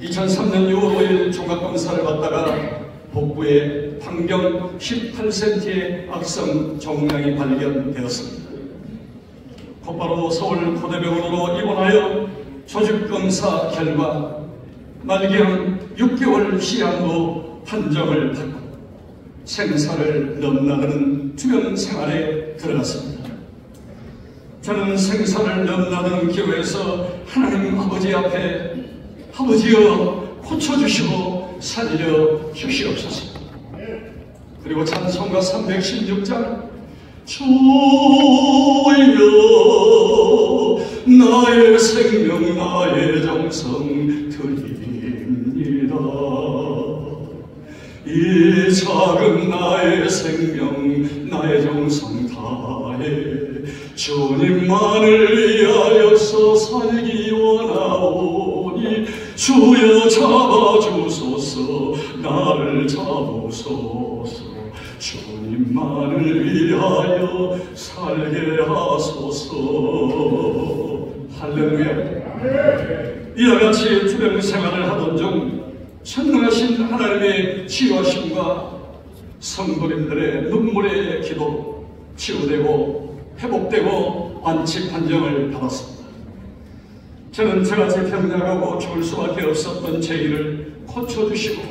2003년 6월 5일 종합검사를 받다가 복부에 판경 18cm의 악성 종양이 발견되었습니다. 곧바로 서울 고대병원으로 입원하여 조직검사 결과 말기암 6개월 시한부 판정을 받고 생사를 넘나드는 투병 생활에 들어갔습니다. 저는 생사를 넘나드는 기로에서 하나님 아버지 앞에 아버지여 고쳐주시고 살려주시옵소서. 그리고 찬송가 316장 주여 나의 생명 나의 정성 드립니다. 이 작은 나의 생명 나의 정성 다해 주님만을 위하여서 살기 원하오니 주여 잡아주소서 나를 잡으소서 주님만을 위하여 살게 하소서. 할렐루야. 이와 같이 투병 생활을 하던 중 전능하신 하나님의 치유하심과 성도님들의 눈물의 기도 치유되고 회복되고 완치 판정을 받았습니다. 저는 저같이 병약하고 죽을 수밖에 없었던 제 일을 고쳐주시고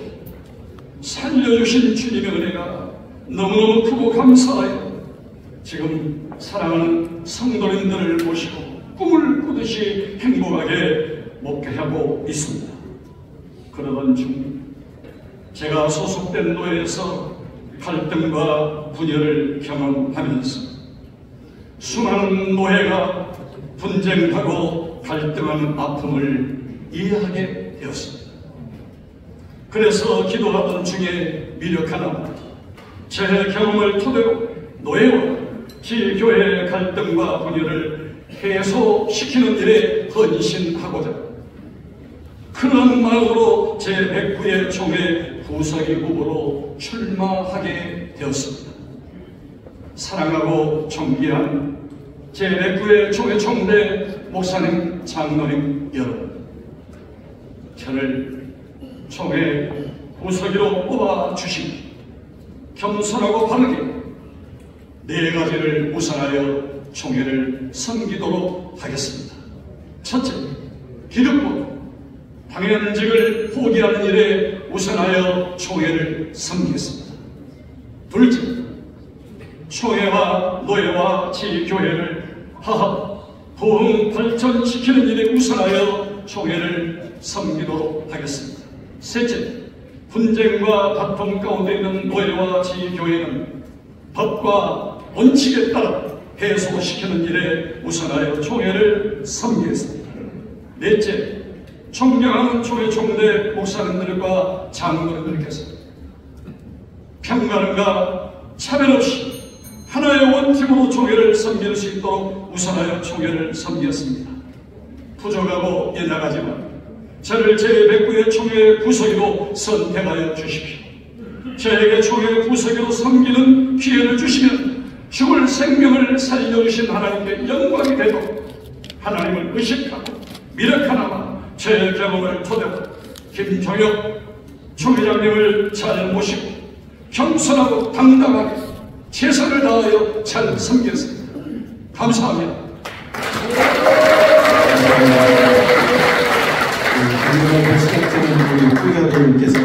살려주신 주님의 은혜가 너무너무 크고 감사하여 지금 사랑하는 성도님들을 모시고 꿈을 꾸듯이 행복하게 목회하고 있습니다. 그러던 중 제가 소속된 노예에서 갈등과 분열을 경험하면서 수많은 노예가 분쟁하고 갈등하는 아픔을 이해하게 되었습니다. 그래서 기도하던 중에 미력 하나 제 경험을 토대로 노예와 기교회의 갈등과 분열을 해소시키는 일에 헌신하고자 그런 마음으로 제109회 총회 부서기 후보로 출마하게 되었습니다. 사랑하고 존귀한 제109회 총회 총대 목사님, 장로님 여러분, 저를 총회 부서기로 뽑아주신 겸손하고 바르게 네 가지를 우선하여 총회를 섬기도록 하겠습니다. 첫째, 기득권, 당연직을 포기하는 일에 우선하여 총회를 섬기겠습니다. 둘째, 총회와 노예와 지교회를 화합, 부흥, 발전시키는 일에 우선하여 총회를 섬기도록 하겠습니다. 셋째, 분쟁과 다툼 가운데 있는 노예와 지교회는 법과 원칙에 따라 해소시키는 일에 우선하여 총회를 섬기겠습니다. 넷째, 존경하는 총회 총대 목사님들과 장로님들께서 편가름과 차별 없이 하나의 원팀으로 총회를 섬길 수 있도록 우선하여 총회를 섬기겠습니다. 부족하고 연약하지만 저를 제109회 총회 부서기로 선택하여 주십시오. 저에게 총회 부서기로 섬기는 기회를 주시면 죽을 생명을 살려주신 하나님께 영광이 되도록 하나님을 의식하고 미력하나마 제 경험을 토대로 김종혁 총회장님을 잘 모시고 겸손하고 당당하게 최선을 다하여 잘 섬기겠습니다. 감사합니다. 시각적인 우리 후배님께서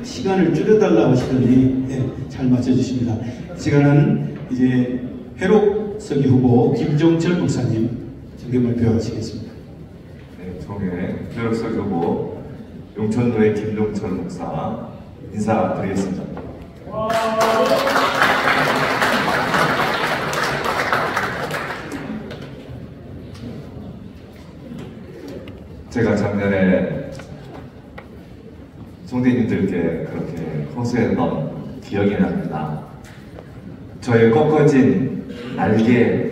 시간을 줄여달라 하시더니 잘 맞춰주십니다. 시간은 이제 회록서기 후보 김종철 목사님 정견 발표하시겠습니다. 네, 총회 회록서기 후보 용천도의 김종철 목사 인사드리겠습니다. 제가 작년에 총대님들께 그렇게 호소했던 기억이 납니다. 저의 꺾어진 날개,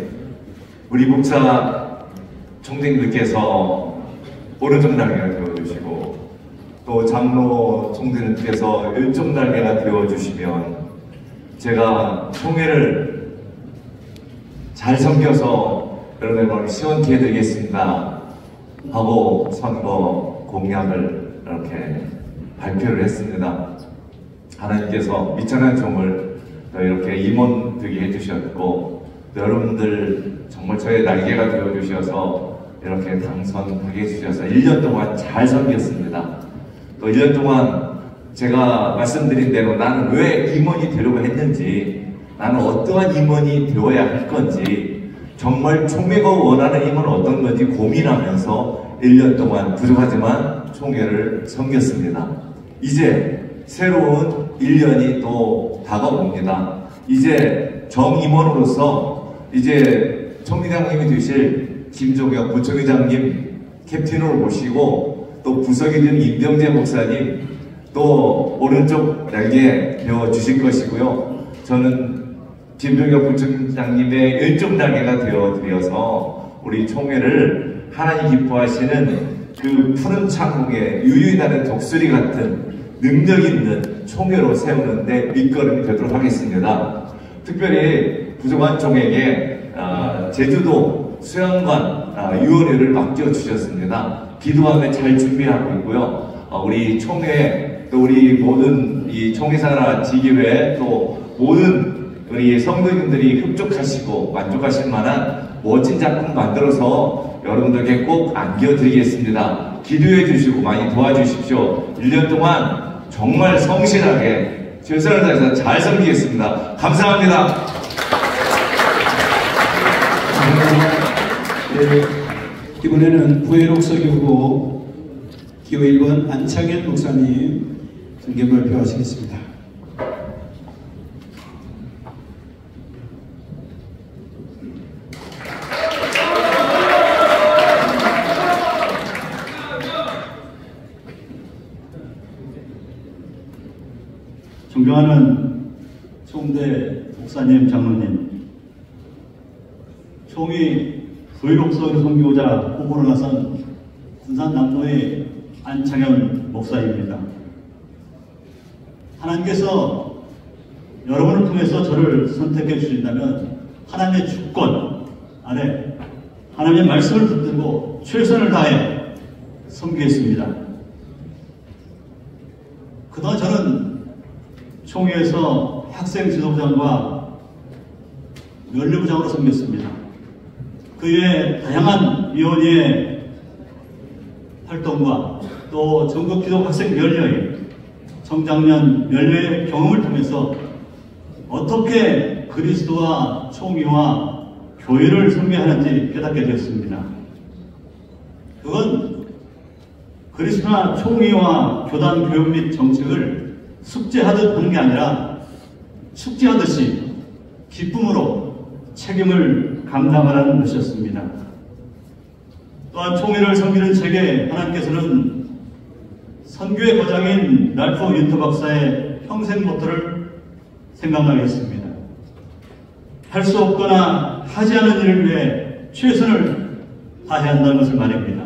우리 목사 총대님들께서 오른쪽 날개가 되어주시고 또 장로 총대님께서 왼쪽 날개가 되어주시면 제가 총회를 잘 섬겨서 여러분의 마음을 시원케 해드리겠습니다 하고 선거 공약을 이렇게 발표를 했습니다. 하나님께서 미천한 종을 이렇게 임원되게 해주셨고 여러분들 정말 저의 날개가 되어주셔서 이렇게 당선하게 해주셔서 1년 동안 잘 섬겼습니다. 또 1년 동안 제가 말씀드린 대로 나는 왜 임원이 되려고 했는지, 나는 어떠한 임원이 되어야 할 건지, 정말 총회가 원하는 임원은 어떤 건지 고민하면서 1년 동안 부족하지만 총회를 섬겼습니다. 이제 새로운 1년이 또 다가옵니다. 이제 정임원으로서 이제 총회장님이 되실 김종혁 부총회장님 캡틴으로 모시고 또 부석이 된 임병재 목사님 또 오른쪽 날개 되어주실 것이고요. 저는 김종혁 부총장님의 왼쪽 날개가 되어드려서 우리 총회를 하나님 기뻐하시는 그 푸른 창공에 유유히 독수리 같은 능력 있는 총회로 세우는데 밑거름이 되도록 하겠습니다. 특별히 부족한 종에게 제주도 수양관 유원회를 맡겨주셨습니다. 기도하며 잘 준비하고 있고요. 우리 총회 또 우리 모든 이 총회사나 지기회 또 모든 우리 성도님들이 흡족하시고 만족하실 만한 멋진 작품 만들어서 여러분들께 꼭 안겨드리겠습니다. 기도해 주시고 많이 도와주십시오. 1년 동안 정말 성실하게 최선을 다해서 잘 섬기겠습니다. 감사합니다. 네, 이번에는 부회록서기 후보 기호 1번 안창현 목사님 정견 발표하시겠습니다. 존경하는 총대 목사님, 장로님, 총회 부회록서기를 섬기고자 후보로 나선 군산 남로의 안창현 목사입니다. 하나님께서 여러분을 통해서 저를 선택해 주신다면 하나님의 주권 아래 하나님의 말씀을 붙들고 최선을 다해 섬기겠습니다. 그동안 저는 총회에서 학생 지도부장과 연례부장으로 섬겼습니다. 그 외에 다양한 위원회의 활동과 또 전국 기독 학생 연례회, 청장년 연례회 경험을 통해서 어떻게 그리스도와 총회와 교회를 섬겨야 하는지 깨닫게 되었습니다. 그건 그리스도나 총회와 교단 교육 및 정책을 숙제하듯 하는 게 아니라 숙제하듯이 기쁨으로 책임을 감당하라는 것이었습니다. 또한 총회를 섬기는 제게 하나님께서는 선교의 거장인 랄프 윈터 박사의 평생 모토를 생각나게 했습니다. 할 수 없거나 하지 않은 일을 위해 최선을 다해야 한다는 것을 말입니다.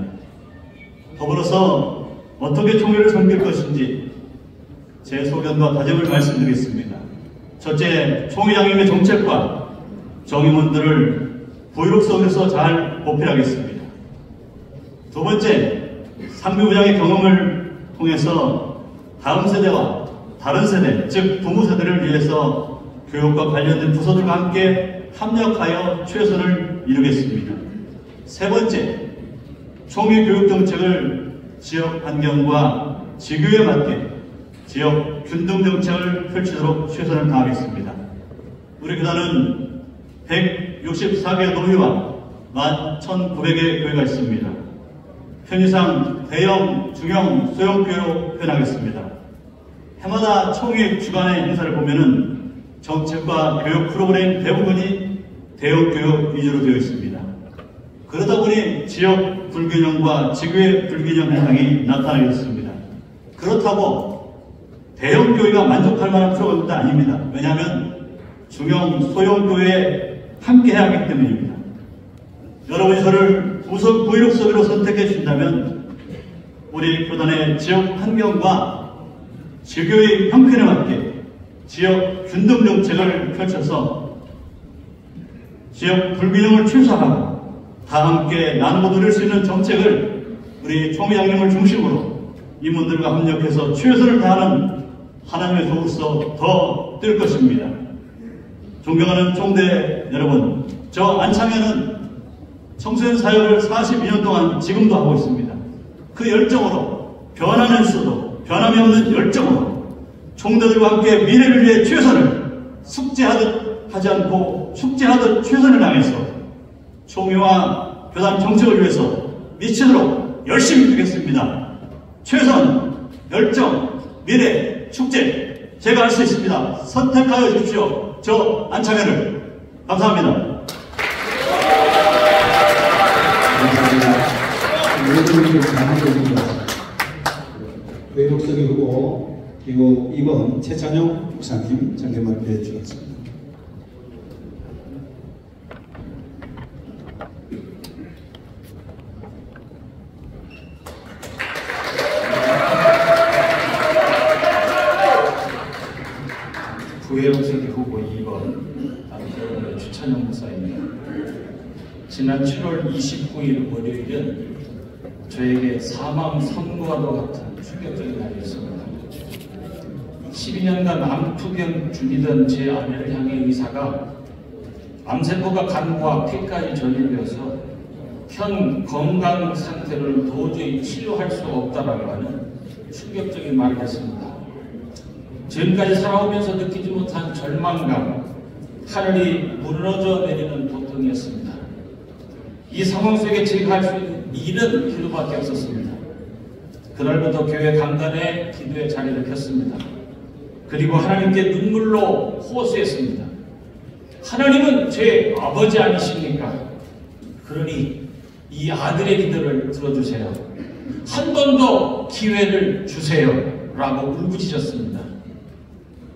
더불어서 어떻게 총회를 섬길 것인지 제 소견과 다짐을 말씀드리겠습니다. 첫째, 총회장님의 정책과 정임원들을 부유록 속에서 잘 보필하겠습니다. 두 번째, 상무부장의 경험을 통해서 다음 세대와 다른 세대, 즉 부모 세대를 위해서 교육과 관련된 부서들과 함께 협력하여 최선을 이루겠습니다. 세 번째, 총회 교육 정책을 지역 환경과 지교에 맞게 지역 균등 정책을 펼치도록 최선을 다하겠습니다. 우리 교단은 164개 노회와 11,900개 교회가 있습니다. 편의상 대형, 중형, 소형 교회로 표현하겠습니다. 해마다 총회 주간의 행사를 보면은 정책과 교육 프로그램 대부분이 대형 교육 위주로 되어 있습니다. 그러다 보니 지역 불균형과 지구의 불균형 현상이 나타나게 됐습니다. 그렇다고 대형 교회가 만족할 만한 프로그램도 아닙니다. 왜냐하면 중형, 소형 교회에 함께 해야 하기 때문입니다. 여러분이 저를 부의록서기로 선택해 주신다면 우리 교단의 지역 환경과 지교의 형편에 맞게 지역 균등 정책을 펼쳐서 지역 불균형을 최소화하고 다 함께 나누고 누릴 수 있는 정책을 우리 총회장님을 중심으로 임원들과 협력해서 최선을 다하는 하나님의 도구로서 더 뛸 것입니다. 존경하는 총대 여러분, 저 안창현은 청소년 사역을 42년 동안 지금도 하고 있습니다. 그 열정으로 변화면서도 변함이 없는 열정으로 총대들과 함께 미래를 위해 최선을 숙제하듯 하지 않고 숙제하듯 최선을 다해서 총회와 교단 정책을 위해서 미치도록 열심히 하겠습니다. 최선, 열정, 미래, 축제 제가 할 수 있습니다. 선택하여 주십시오. 저 안창현을. 감사합니다. 외국적인 후보 그리고 2번 최찬용 목사님 장례 발표해 주셨습니다. 부회록서기 후보 2번 남태원의 주찬용 목사입니다. 지난 7월 29일 월요일은 저에게 사망 선고와도 같은 충격적인 날이었습니다. 12년간 암투병 중이던 제 아내를 향해 의사가 암세포가 간과 폐까지 전이되어서 현 건강 상태를 도저히 치료할 수 없다라고 하는 충격적인 말을 했습니다. 지금까지 살아오면서 느끼지 못한 절망감, 하늘이 무너져 내리는 고통이었습니다. 이 상황 속에 제가 할 수 있는 일은 기도밖에 없었습니다. 그날부터 교회 강단에 기도의 자리를 폈습니다. 그리고 하나님께 눈물로 호소했습니다. 하나님은 제 아버지 아니십니까? 그러니 이 아들의 기도를 들어주세요. 한 번 더 기회를 주세요. 라고 울부짖었습니다.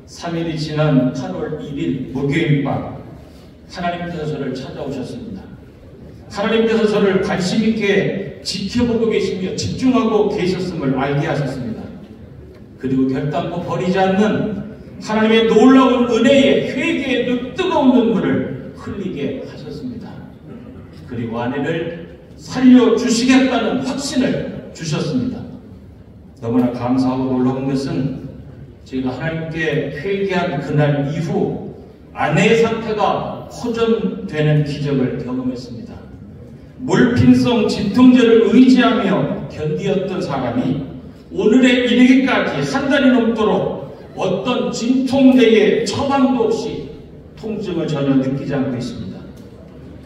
3일이 지난 8월 1일 목요일 밤 하나님께서 저를 찾아오셨습니다. 하나님께서 저를 관심 있게 지켜보고 계시며 집중하고 계셨음을 알게 하셨습니다. 그리고 결단코 버리지 않는 하나님의 놀라운 은혜에 회개의 뜨거운 눈물을 흘리게 하셨습니다. 그리고 아내를 살려주시겠다는 확신을 주셨습니다. 너무나 감사하고 놀라운 것은 제가 하나님께 회개한 그날 이후 아내의 상태가 호전되는 기적을 경험했습니다. 몰핀성 진통제를 의지하며 견디었던 사람이 오늘에 이르기까지 한 달이 넘도록 어떤 진통제의 처방도 없이 통증을 전혀 느끼지 않고 있습니다.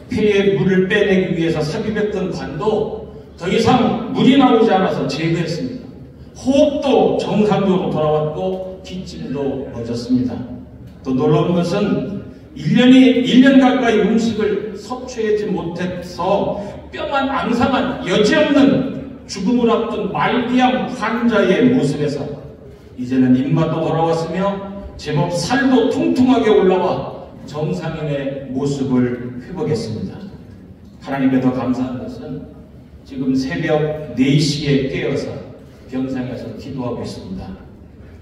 폐에 물을 빼내기 위해서 삽입했던 관도 더 이상 물이 나오지 않아서 제거했습니다. 호흡도 정상적으로 돌아왔고 기침도 멎었습니다. 또 놀라운 것은 1년 가까이 음식을 섭취하지 못해서 뼈만 앙상한 여지없는 죽음을 앞둔 말기암 환자의 모습에서 이제는 입맛도 돌아왔으며 제법 살도 통통하게 올라와 정상인의 모습을 회복했습니다. 하나님께 더 감사한 것은 지금 새벽 4시에 깨어서 병상에서 기도하고 있습니다.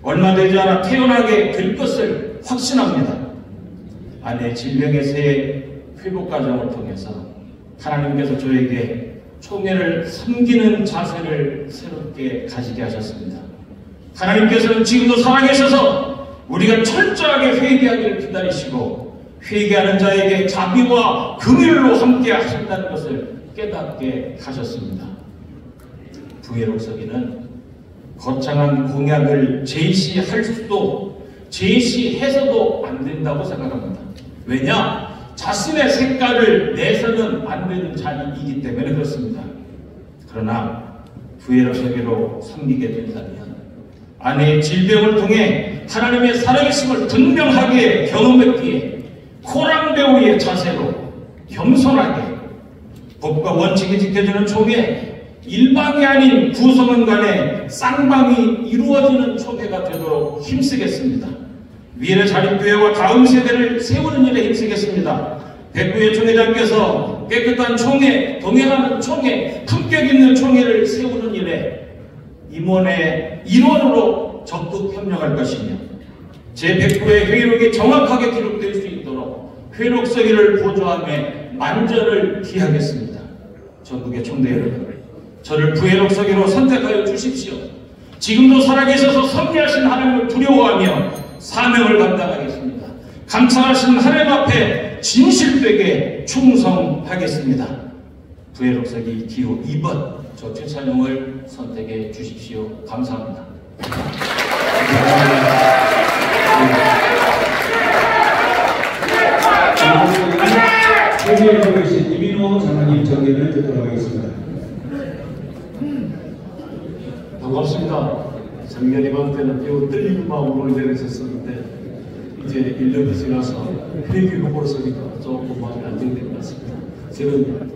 얼마 되지 않아 태어나게 될 것을 확신합니다. 아내 질병에서의 회복 과정을 통해서 하나님께서 저에게 총회를 섬기는 자세를 새롭게 가지게 하셨습니다. 하나님께서는 지금도 살아계셔서 우리가 철저하게 회개하기를 기다리시고 회개하는 자에게 자비와 긍휼로 함께 하신다는 것을 깨닫게 하셨습니다. 부회록서기는 거창한 공약을 제시할 수도 제시해서도 안 된다고 생각합니다. 왜냐? 자신의 색깔을 내서는 안 되는 자리이기 때문에 그렇습니다. 그러나 부회록서기로 섬기게 된다면 아내의 질병을 통해 하나님의 살아계심을 분명하게 경험했기에 코랑배우의 자세로 겸손하게 법과 원칙이 지켜지는 총회, 일방이 아닌 구성원 간의 쌍방이 이루어지는 총회가 되도록 힘쓰겠습니다. 미래 자립교회와 다음 세대를 세우는 일에 힘쓰겠습니다. 백구의 총회장께서 깨끗한 총회, 동행하는 총회, 품격 있는 총회를 세우는 일에 임원의 일원으로 적극 협력할 것이며 제109회 회의록이 정확하게 기록될 수 있도록 회의록서기를 보조하며 만전을 기하겠습니다. 전국의 총대 여러분, 저를 부회록서기로 선택하여 주십시오. 지금도 살아계셔서 섭리하신 하나님을 두려워하며 사명을 감당하겠습니다. 감찰하신 하나님 앞에 진실되게 충성하겠습니다. 부회록서기 기호 2번 저 최찬용을 선택해 주십시오. 감사합니다. 회의하고 계신 이민호 장관님 정리를 듣도록 하겠습니다. 반갑습니다. 작년 이맘때는 매우 떨리는 마음으로 내려졌었는데 이제 1년이 지나서 회계 후보로 서니까 조금 마음이 안정된 것 같습니다. 저는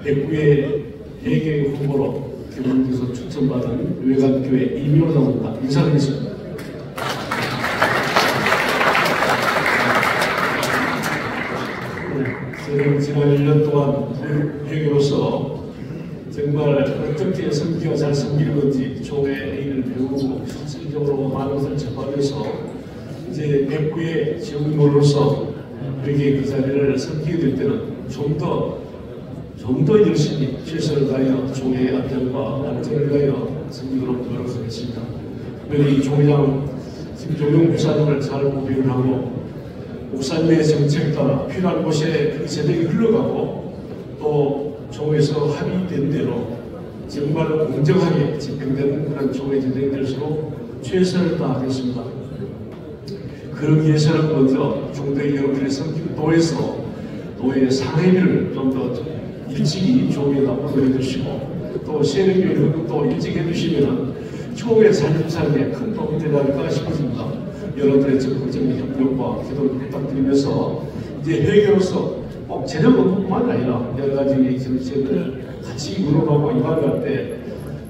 백구의 회계 후보로 교육에서 추천받은 외관교회 이민호장입니다. 인사드리겠습니다. 저는 지난 1년 동안 회계로서 정말 어떻게 섬기가 잘 섬기는 건지 총회를 배우고 실질적으로 많은 것을 접하면서 이제 백구의 지역민으로서 회계 그 자리를 섬기게 될 때는 좀 더 열심히 최선을 다하여 총회의 안전과 안전을 위하여 섬기도록 노력하겠습니다. 특별히 총회장 김종용 목사님을 잘 모병을 하고 목사님의 정책에 따라 필요한 곳에 그 재정이 흘러가고 또 총회에서 합의된 대로 정말 공정하게 집행되는 그런 총회 재정이 될수록 최선을 다하겠습니다. 그러기 위해서는 먼저 총회 여러분의 섬기고 도의 상회비를 좀 더 일찍이 총회에다 보도해 주시고 또 세력비 또 일찍 해주시면 총회 살림살이에 큰 도움이 되지 않을까 싶습니다. 여러분들의 적극적인 협력과 기도를 부탁드리면서 이제 회계로서 꼭 재정 업무뿐만 아니라 여러 가지 정책을 같이 물어보고 이발할 때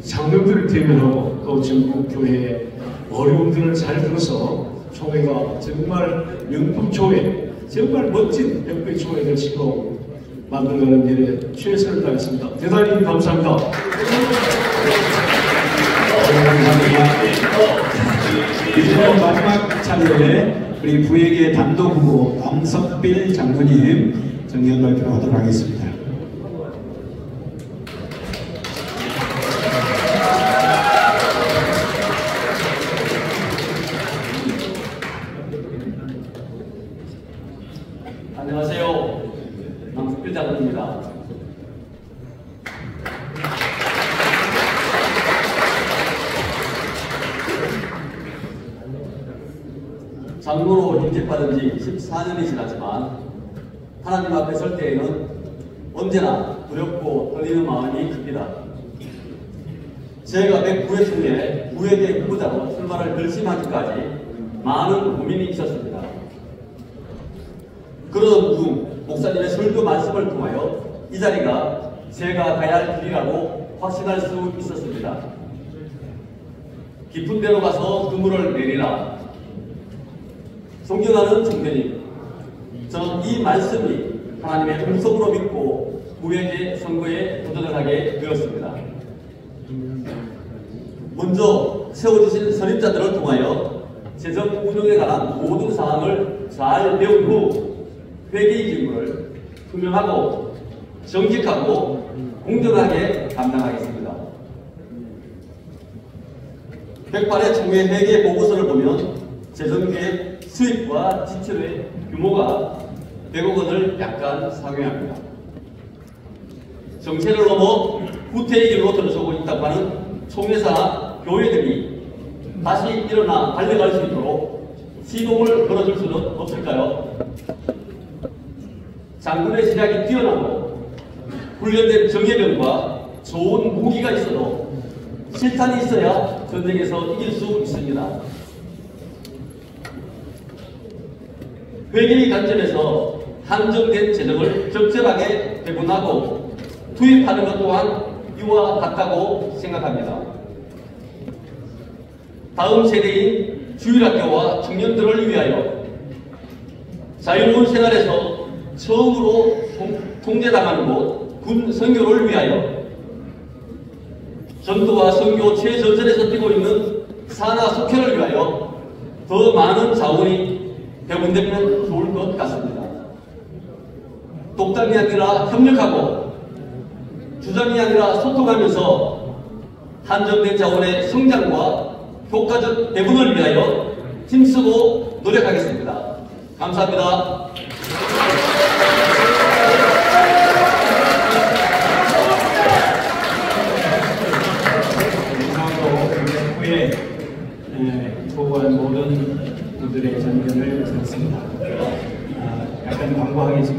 장병들을 대면하고 또 전국 교회의 어려움들을 잘 들어서 총회가 정말 명품 총회, 정말 멋진 백배 총회를 시고 만들어가는 일에 최선을 다하겠습니다. 대단히 감사합니다. 이제 마지막 차례에 우리 부회계 단독 후보 남석빌 장로님 정견 발표하도록 하겠습니다. 안녕하세요. 남석빌 장로입니다. 장로로 임직받은 지 14년이 지났지만 하나님 앞에 설 때에는 언제나 두렵고 떨리는 마음이 큽니다. 제가 109회 중에 부회계 후보자로 출마를 결심하기까지 많은 고민이 있었습니다. 그러던 중 목사님의 설교 말씀을 통하여 이 자리가 제가 가야 할 길이라고 확신할 수 있었습니다. 깊은 데로 가서 그물을 내리라. 존경하는 총대님, 저는 이 말씀이 하나님의 음성으로 믿고 부회계 선거에 도전을 하게 되었습니다. 먼저 세워주신 선임자들을 통하여 재정 운영에 관한 모든 사항을 잘 배운 후 회계의 직무를 투명하고 정직하고 공정하게 감당하겠습니다. 108회 총회 회계 보고서를 보면 재정계획 수입과 지출의 규모가 100억 원을 약간 상회합니다. 정체를 넘어 후퇴의 길로 들어서고 있다고 하는 총회사나 교회들이 다시 일어나 달려갈 수 있도록 시동을 걸어줄 수는 없을까요? 장군의 시작이 뛰어나고 훈련된 정예병과 좋은 무기가 있어도 실탄이 있어야 전쟁에서 이길 수 있습니다. 회계의 관점에서 한정된 재정을 적절하게 배분하고 투입하는 것 또한 이와 같다고 생각합니다. 다음 세대인 주일학교와 청년들을 위하여 자유로운 생활에서 처음으로 통제당하는 곳 군 선교를 위하여 전도와 선교 최전선에서 뛰고 있는 산하 속회를 위하여 더 많은 자원이 배분되면 좋을 것 같습니다. 독단이 아니라 협력하고 주장이 아니라 소통하면서 한정된 자원의 성장과 효과적 배분을 위하여 힘쓰고 노력하겠습니다. 감사합니다. 후에 보고한 모든 분들의 전견을 들었습니다. 약간 광고하겠습니다.